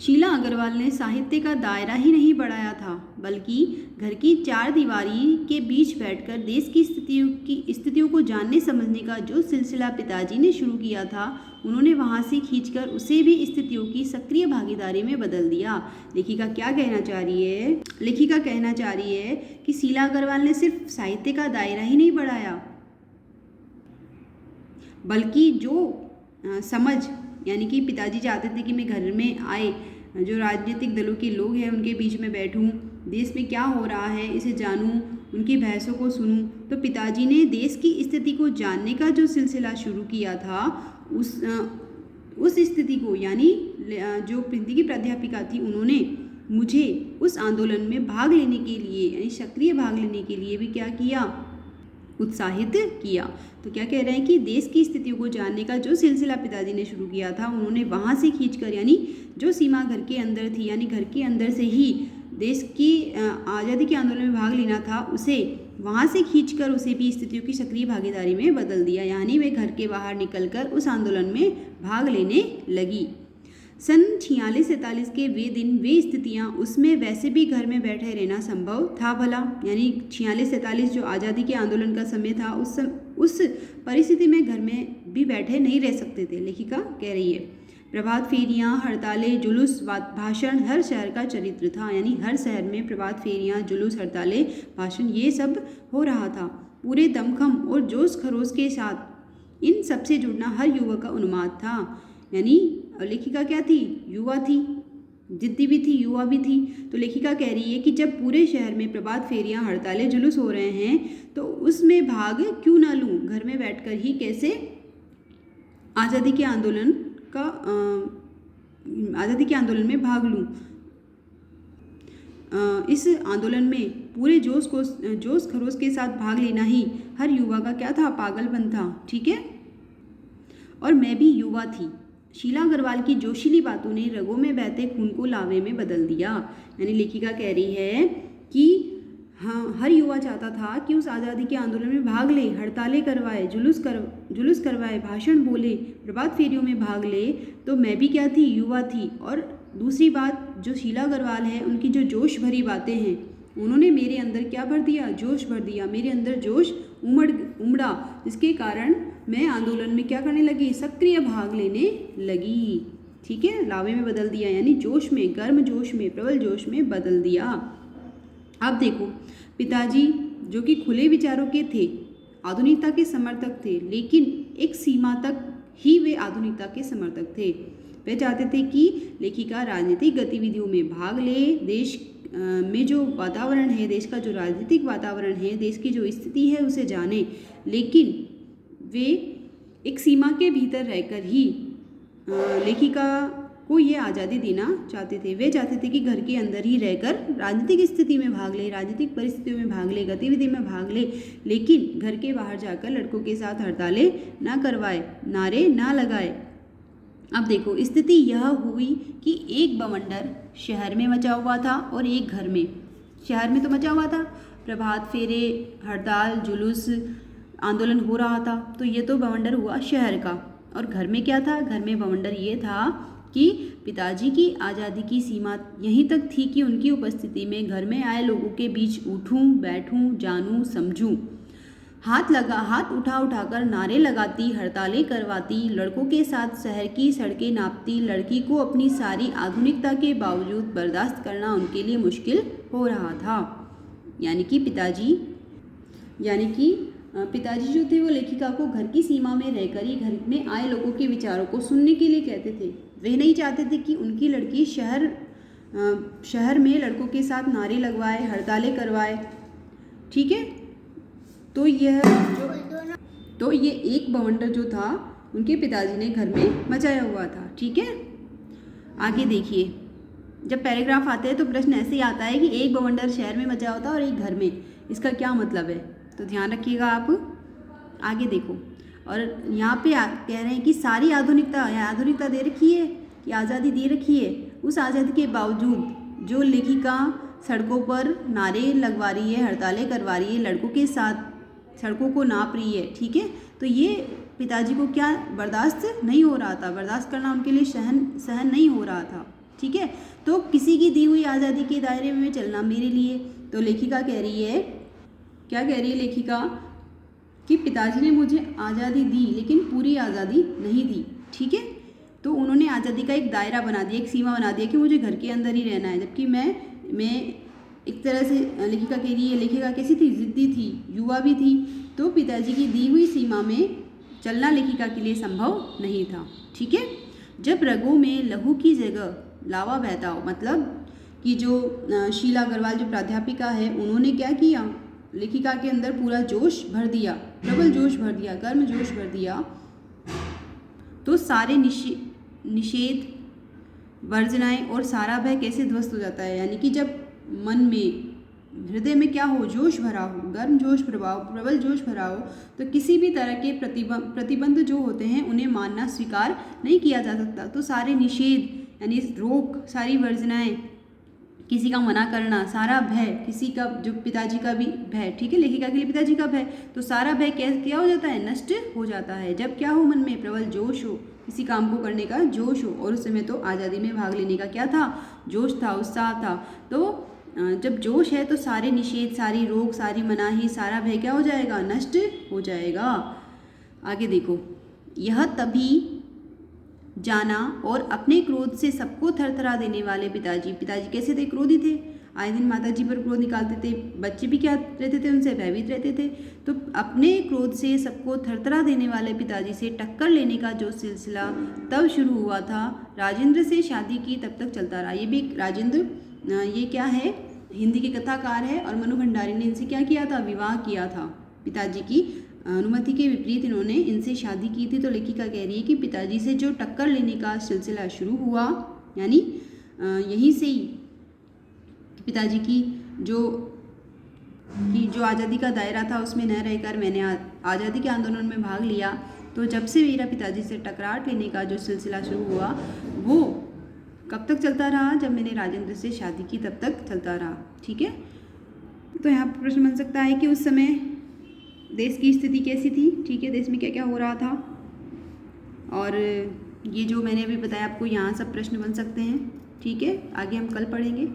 शीला अग्रवाल ने साहित्य का दायरा ही नहीं बढ़ाया था, बल्कि घर की चार दीवारी के बीच बैठकर देश की स्थितियों को जानने समझने का जो सिलसिला पिताजी ने शुरू किया था, उन्होंने वहां से खींचकर उसे भी स्थितियों की सक्रिय भागीदारी में बदल दिया। लेखिका क्या कहना चाह रही है? लेखिका कहना चाह रही है कि शीला अग्रवाल ने सिर्फ साहित्य का दायरा ही नहीं बढ़ाया, बल्कि जो समझ, यानी कि पिताजी चाहते थे कि मैं घर में आए जो राजनीतिक दलों के लोग हैं उनके बीच में बैठूं, देश में क्या हो रहा है इसे जानूं, उनकी बहसों को सुनूं। तो पिताजी ने देश की स्थिति को जानने का जो सिलसिला शुरू किया था, उस स्थिति को, यानी जो प्रीति की प्राध्यापिका थी, उन्होंने मुझे उस आंदोलन में भाग लेने के लिए, यानी सक्रिय भाग लेने के लिए भी क्या किया? उत्साहित किया। तो क्या कह रहे हैं कि देश की स्थितियों को जानने का जो सिलसिला पिताजी ने शुरू किया था, उन्होंने वहाँ से खींचकर, यानी जो सीमा घर के अंदर थी, यानी घर के अंदर से ही देश की आज़ादी के आंदोलन में भाग लेना था, उसे वहाँ से खींचकर उसे भी स्थितियों की सक्रिय भागीदारी में बदल दिया, यानी वे घर के बाहर निकलकर उस आंदोलन में भाग लेने लगी। सन 46-47 के वे दिन, वे स्थितियाँ, उसमें वैसे भी घर में बैठे रहना संभव था भला? यानी 46-47 जो आज़ादी के आंदोलन का समय था, उस परिस्थिति में घर में भी बैठे नहीं रह सकते थे। लेखिका कह रही है प्रभात फेरियाँ, हड़तालें, जुलूस, भाषण हर शहर का चरित्र था। यानी हर शहर में प्रभात फेरियाँ, जुलूस, हड़तालें, भाषण, ये सब हो रहा था। पूरे दमखम और जोश खरोश के साथ इन सबसे जुड़ना हर युवक का उन्माद था। यानी लेखिका क्या थी? युवा थी, जिद्दी भी थी, युवा भी थी। तो लेखिका कह रही है कि जब पूरे शहर में प्रभात फेरियाँ, हड़तालें, जुलूस हो रहे हैं, तो उसमें भाग क्यों ना लूँ? घर में बैठकर ही कैसे आज़ादी के आंदोलन में भाग लूँ? इस आंदोलन में पूरे जोश खरोश के साथ भाग लेना ही हर युवा का क्या था? पागलपन था। ठीक है, और मैं भी युवा थी। शीला अग्रवाल की जोशीली बातों ने रगों में बहते खून को लावे में बदल दिया। यानी लेखिका कह रही है कि हाँ, हर युवा चाहता था कि उस आज़ादी के आंदोलन में भाग ले, हड़तालें करवाए, जुलूस करवाए, भाषण बोले, प्रभात फेरियों में भाग ले। तो मैं भी क्या थी? युवा थी। और दूसरी बात, जो शीला अग्रवाल है, उनकी जो जोश भरी बातें हैं, उन्होंने मेरे अंदर क्या भर दिया? जोश भर दिया। मेरे अंदर जोश उमड़ा, जिसके कारण मैं आंदोलन में क्या करने लगी? सक्रिय भाग लेने लगी। ठीक है, लावे में बदल दिया, यानी जोश में, गर्म जोश में, प्रबल जोश में बदल दिया। अब देखो, पिताजी जो कि खुले विचारों के थे, आधुनिकता के समर्थक थे, लेकिन एक सीमा तक ही वे आधुनिकता के समर्थक थे। वे चाहते थे कि लेखिका राजनीतिक गतिविधियों में भाग ले, देश में जो वातावरण है, देश का जो राजनीतिक वातावरण है, देश की जो स्थिति है, उसे जाने, लेकिन वे एक सीमा के भीतर रहकर ही लेखिका को ये आज़ादी देना चाहते थे। वे चाहते थे कि घर के अंदर ही रहकर राजनीतिक स्थिति में भाग ले, राजनीतिक परिस्थितियों में भाग ले, गतिविधि में भाग ले, लेकिन घर के बाहर जाकर लड़कों के साथ हड़तालें ना करवाए, नारे ना लगाए। अब देखो, स्थिति यह हुई कि एक बवंडर शहर में मचा हुआ था और एक घर में। शहर में तो मचा हुआ था, प्रभात फेरे, हड़ताल, जुलूस, आंदोलन हो रहा था, तो ये तो बवंडर हुआ शहर का। और घर में क्या था? घर में बवंडर ये था कि पिताजी की आज़ादी की सीमा यहीं तक थी कि उनकी उपस्थिति में घर में आए लोगों के बीच उठूं, बैठूं, जानूं, समझूं, हाथ उठाकर नारे लगाती, हड़तालें करवाती, लड़कों के साथ शहर की सड़कें नापती। लड़की को अपनी सारी आधुनिकता के बावजूद बर्दाश्त करना उनके लिए मुश्किल हो रहा था। यानी कि पिताजी जो थे, वो लेखिका को घर की सीमा में रहकर ही घर में आए लोगों के विचारों को सुनने के लिए कहते थे। वे नहीं चाहते थे कि उनकी लड़की शहर में लड़कों के साथ नारे लगवाए, हड़तालें करवाए। ठीक है, तो ये एक बवंडर जो था, उनके पिताजी ने घर में मचाया हुआ था। ठीक है, आगे देखिए, जब पैराग्राफ आते हैं तो प्रश्न ऐसे ही आता है कि एक बवंडर शहर में मचा होता है और एक घर में, इसका क्या मतलब है? तो ध्यान रखिएगा आप। आगे देखो, और यहाँ पे कह रहे हैं कि सारी आधुनिकता दे रखी है कि आज़ादी दे रखी है, उस आज़ादी के बावजूद जो लेखिका सड़कों पर नारे लगवा रही है, हड़तालें करवा रही है, लड़कों के साथ सड़कों को नाप रही है। ठीक है, तो ये पिताजी को क्या बर्दाश्त नहीं हो रहा था, बर्दाश्त करना उनके लिए सहन नहीं हो रहा था। ठीक है। तो किसी की दी हुई आज़ादी के दायरे में चलना मेरे लिए, तो लेखिका कह रही है, क्या कह रही है लेखिका, कि पिताजी ने मुझे आज़ादी दी लेकिन पूरी आज़ादी नहीं दी, ठीक है। तो उन्होंने आज़ादी का एक दायरा बना दिया, एक सीमा बना दिया कि मुझे घर के अंदर ही रहना है, जबकि मैं एक तरह से लेखिका कह रही है, लेखिका कैसी थी, ज़िद्दी थी, युवा भी थी, तो पिताजी की दी हुई सीमा में चलना लेखिका के लिए संभव नहीं था, ठीक है। जब रगों में लहू की जगह लावा बहता हो, मतलब कि जो शीला अग्रवाल जो प्राध्यापिका है, उन्होंने क्या किया, लेखिका के अंदर पूरा जोश भर दिया, प्रबल जोश भर दिया, गर्म जोश भर दिया, तो सारे निषेध, वर्जनाएं और सारा भय कैसे ध्वस्त हो जाता है। यानी कि जब मन में, हृदय में क्या हो, जोश भरा हो, गर्म जोश भरा हो, प्रबल जोश भरा हो, तो किसी भी तरह के प्रतिबंध जो होते हैं उन्हें मानना स्वीकार नहीं किया जा सकता। तो सारे निषेध यानी रोक, सारी वर्जनाएं, किसी का मना करना, सारा भय, किसी का, जो पिताजी का भी भय, ठीक है, लेखिका के लिए पिताजी का भय, तो सारा भय क्या हो जाता है, नष्ट हो जाता है जब क्या हो, मन में प्रबल जोश हो, किसी काम को करने का जोश हो। और उस समय तो आज़ादी में भाग लेने का क्या था, जोश था, उत्साह था। तो जब जोश है तो सारे निषेध, सारी रोक, सारी मनाही, सारा भय क्या हो जाएगा, नष्ट हो जाएगा। आगे देखो, यह तभी जाना और अपने क्रोध से सबको थरथरा देने वाले पिताजी कैसे थे, क्रोधी थे, आए दिन माताजी पर क्रोध निकालते थे, बच्चे भी क्या रहते थे, उनसे भयभीत रहते थे। तो अपने क्रोध से सबको थरथरा देने वाले पिताजी से टक्कर लेने का जो सिलसिला तब शुरू हुआ था, राजेंद्र से शादी की तब तक चलता रहा। ये भी राजेंद्र, ये क्या है, हिंदी के कथाकार है, और मनु भंडारी ने इनसे क्या किया था, विवाह किया था, पिताजी की अनुमति के विपरीत इन्होंने इनसे शादी की थी। तो लेखिका कह रही है कि पिताजी से जो टक्कर लेने का सिलसिला शुरू हुआ, यानी यहीं से ही पिताजी की जो आज़ादी का दायरा था उसमें न रहकर मैंने आज़ादी के आंदोलन में भाग लिया। तो जब से मेरा पिताजी से टकरार लेने का जो सिलसिला शुरू हुआ, वो कब तक चलता रहा, जब मैंने राजेंद्र से शादी की तब तक चलता रहा, ठीक है। तो यहाँ पर प्रश्न बन सकता है कि उस समय देश की स्थिति कैसी थी, ठीक है, देश में क्या क्या हो रहा था, और ये जो मैंने अभी बताया आपको, यहाँ सब प्रश्न बन सकते हैं, ठीक है। आगे हम कल पढ़ेंगे।